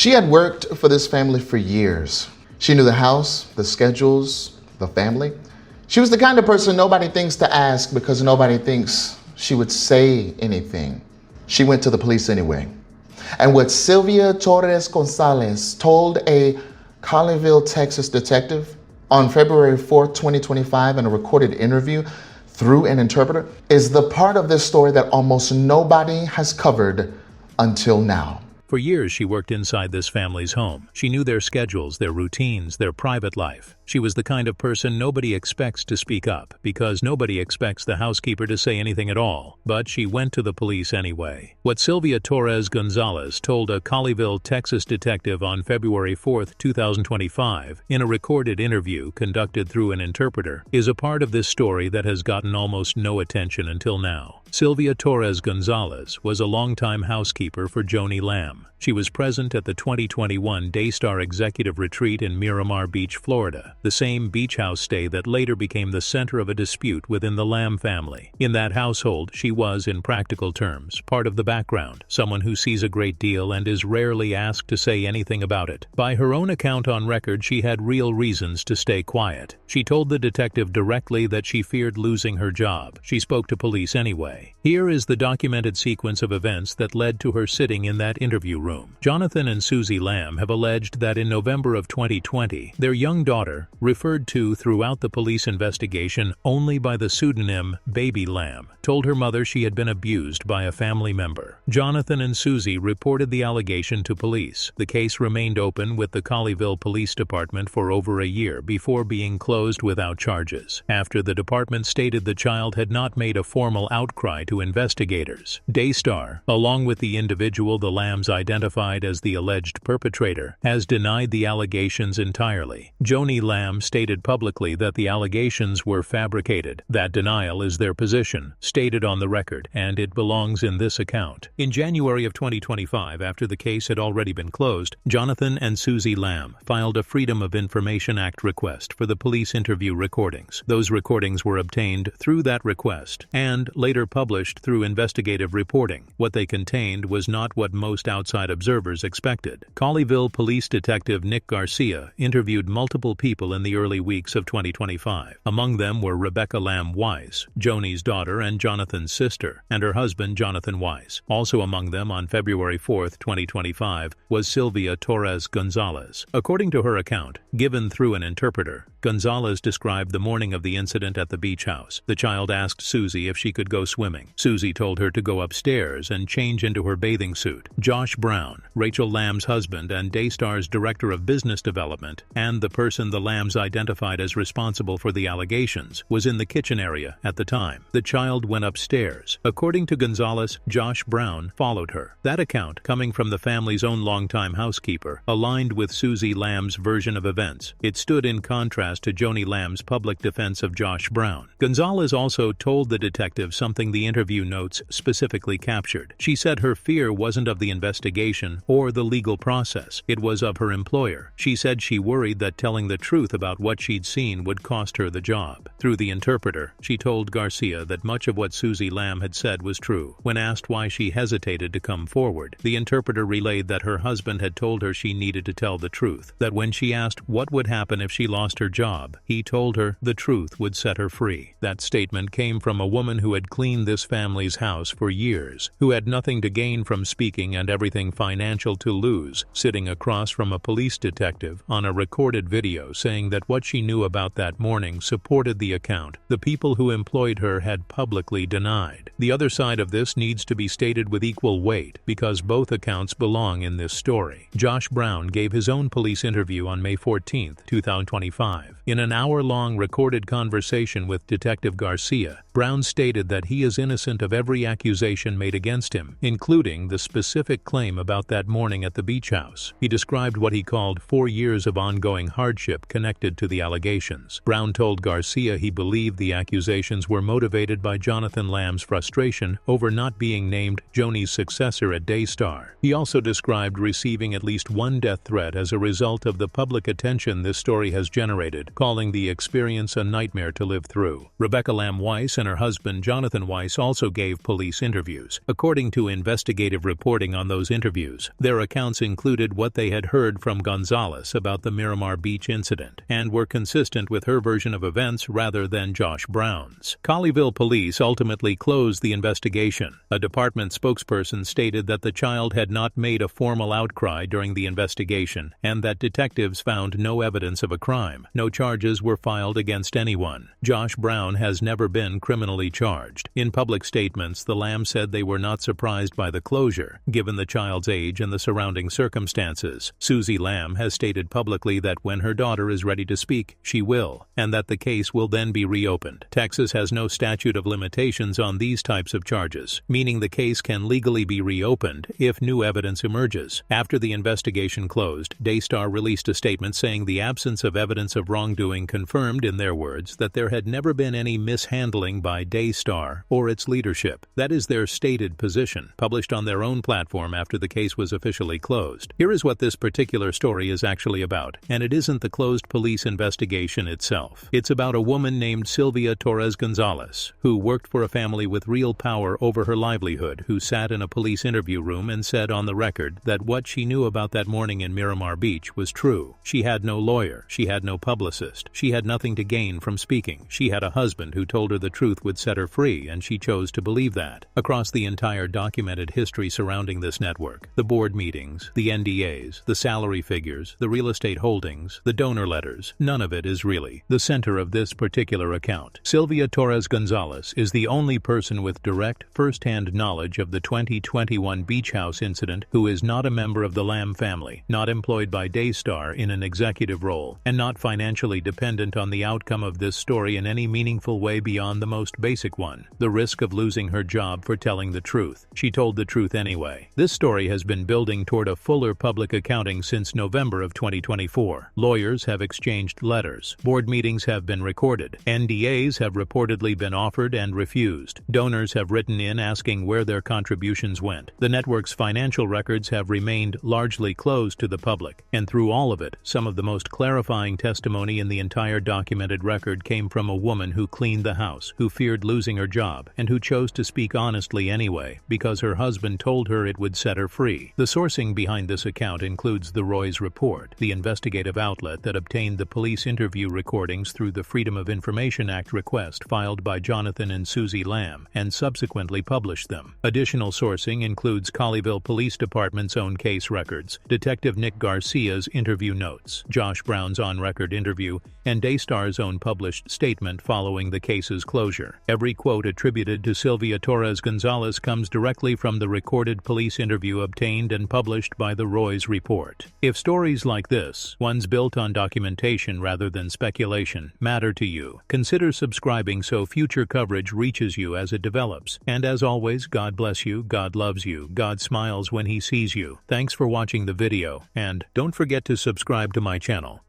She had worked for this family for years. She knew the house, the schedules, the family. She was the kind of person nobody thinks to ask because nobody thinks she would say anything. She went to the police anyway. And what Sylvia Torres Gonzalez told a Colleyville, Texas detective on February 4th, 2025 in a recorded interview through an interpreter is the part of this story that almost nobody has covered until now. For years, she worked inside this family's home. She knew their schedules, their routines, their private life. She was the kind of person nobody expects to speak up because nobody expects the housekeeper to say anything at all. But she went to the police anyway. What Sylvia Torres Gonzalez told a Colleyville, Texas detective on February 4, 2025, in a recorded interview conducted through an interpreter, is a part of this story that has gotten almost no attention until now. Sylvia Torres Gonzalez was a longtime housekeeper for Joni Lamb. She was present at the 2021 Daystar Executive Retreat in Miramar Beach, Florida, the same beach house stay that later became the center of a dispute within the Lamb family. In that household, she was, in practical terms, part of the background, someone who sees a great deal and is rarely asked to say anything about it. By her own account on record, she had real reasons to stay quiet. She told the detective directly that she feared losing her job. She spoke to police anyway. Here is the documented sequence of events that led to her sitting in that interview room. Jonathan and Susie Lamb have alleged that in November of 2020, their young daughter, referred to throughout the police investigation only by the pseudonym Baby Lamb, told her mother she had been abused by a family member. Jonathan and Susie reported the allegation to police. The case remained open with the Colleyville Police Department for over a year before being closed without charges, after the department stated the child had not made a formal outcry to investigators. Daystar, along with the individual the Lambs identified as the alleged perpetrator, has denied the allegations entirely. Joni Lamb stated publicly that the allegations were fabricated. That denial is their position, stated on the record, and it belongs in this account. In January of 2025, after the case had already been closed, Jonathan and Susie Lamb filed a Freedom of Information Act request for the police interview recordings. Those recordings were obtained through that request and later published through investigative reporting. What they contained was not what most outside observers expected. Colleyville Police Detective Nick Garcia interviewed multiple people in the early weeks of 2025. Among them were Rebecca Lamb Weiss, Joni's daughter and Jonathan's sister, and her husband Jonathan Weiss. Also among them on February 4, 2025, was Sylvia Torres Gonzalez. According to her account, given through an interpreter, Gonzalez described the morning of the incident at the beach house. The child asked Susie if she could go swimming. Susie told her to go upstairs and change into her bathing suit. Josh Brown, Rachel Lamb's husband and Daystar's director of business development, and the person the Lambs identified as responsible for the allegations, was in the kitchen area at the time. The child went upstairs. According to Gonzalez, Josh Brown followed her. That account, coming from the family's own longtime housekeeper, aligned with Susie Lamb's version of events. It stood in contrast to Joni Lamb's public defense of Josh Brown. Gonzalez also told the detective something the interview notes specifically captured. She said her fear wasn't of the investigation or the legal process. It was of her employer. She said she worried that telling the truth about what she'd seen would cost her the job. Through the interpreter, she told Garcia that much of what Susie Lamb had said was true. When asked why she hesitated to come forward, the interpreter relayed that her husband had told her she needed to tell the truth, that when she asked what would happen if she lost her job, he told her the truth would set her free. That statement came from a woman who had cleaned this family's house for years, who had nothing to gain from speaking and everything financial to lose, sitting across from a police detective on a recorded video saying that what she knew about that morning supported the account the people who employed her had publicly denied. The other side of this needs to be stated with equal weight because both accounts belong in this story. Josh Brown gave his own police interview on May 14, 2025. In an hour-long recorded conversation with Detective Garcia, Brown stated that he is innocent of every accusation made against him, including the specific claim about that morning at the beach house. He described what he called 4 years of ongoing hardship connected to the allegations. Brown told Garcia he believed the accusations were motivated by Jonathan Lamb's frustration over not being named Joni's successor at Daystar. He also described receiving at least one death threat as a result of the public attention this story has generated, calling the experience a nightmare to live through. Rebecca Lamb Weiss and her husband Jonathan Weiss also gave police interviews. According to investigative reporting on those interviews, their accounts included what they had heard from Gonzalez about the Miramar Beach incident and were consistent with her version of events rather than Josh Brown's. Colleyville police ultimately closed the investigation. A department spokesperson stated that the child had not made a formal outcry during the investigation and that detectives found no evidence of a crime. No charges were filed against anyone. Josh Brown has never been criminally charged. In public statements, the Lamb said they were not surprised by the closure, given the child's age and the surrounding circumstances. Susie Lamb has stated publicly that when her daughter is ready to speak, she will, and that the case will then be reopened. Texas has no statute of limitations on these types of charges, meaning the case can legally be reopened if new evidence emerges. After the investigation closed, Daystar released a statement saying the absence of evidence of wrongdoing confirmed, in their words, that there had never been any mishandling by Daystar or its leadership. That is their stated position, published on their own platform after the case was officially closed. Here is what this particular story is actually about, and it isn't the closed police investigation itself. It's about a woman named Sylvia Torres Gonzalez, who worked for a family with real power over her livelihood, who sat in a police interview room and said on the record that what she knew about that morning in Miramar Beach was true. She had no lawyer, she had no publicist, she had nothing to gain from speaking. She had a husband who told her the truth would set her free, and she chose to believe that. Across the entire documented history surrounding this network, the board meetings, the NDAs, the salary figures, the real estate holdings, the donor letters, none of it is really the center of this particular account. Sylvia Torres Gonzalez is the only person with direct, first-hand knowledge of the 2021 beach house incident who is not a member of the Lamb family, not employed by Daystar in an executive role, and not financially dependent on the outcome of this story in any meaningful way beyond the most basic one, the risk of losing her job for telling the truth. She told the truth anyway. This story has been building toward a fuller public accounting since November of 2024. Lawyers have exchanged letters. Board meetings have been recorded. NDAs have reportedly been offered and refused. Donors have written in asking where their contributions went. The network's financial records have remained largely closed to the public, and through all of it, some of the most clarifying testimony in the entire documented record came from a woman who cleaned the house, who feared losing her job, and who chose to speak honestly anyway, because her husband told her it would set her free. The sourcing behind this account includes the Roy's Report, the investigative outlet that obtained the police interview recordings through the Freedom of Information Act request filed by Jonathan and Susie Lamb, and subsequently published them. Additional sourcing includes Colleyville Police Department's own case records, Detective Nick Garcia's interview notes, Josh Brown's on-record interview, and Daystar's own published statement following the case's closure. Every quote attributed to Sylvia Torres Gonzalez comes directly from the recorded police interview obtained and published by the Roy's Report. If stories like this, ones built on documentation rather than speculation, matter to you, consider subscribing so future coverage reaches you as it develops. And as always, God bless you, God loves you, God smiles when He sees you. Thanks for watching the video, and don't forget to subscribe to my channel.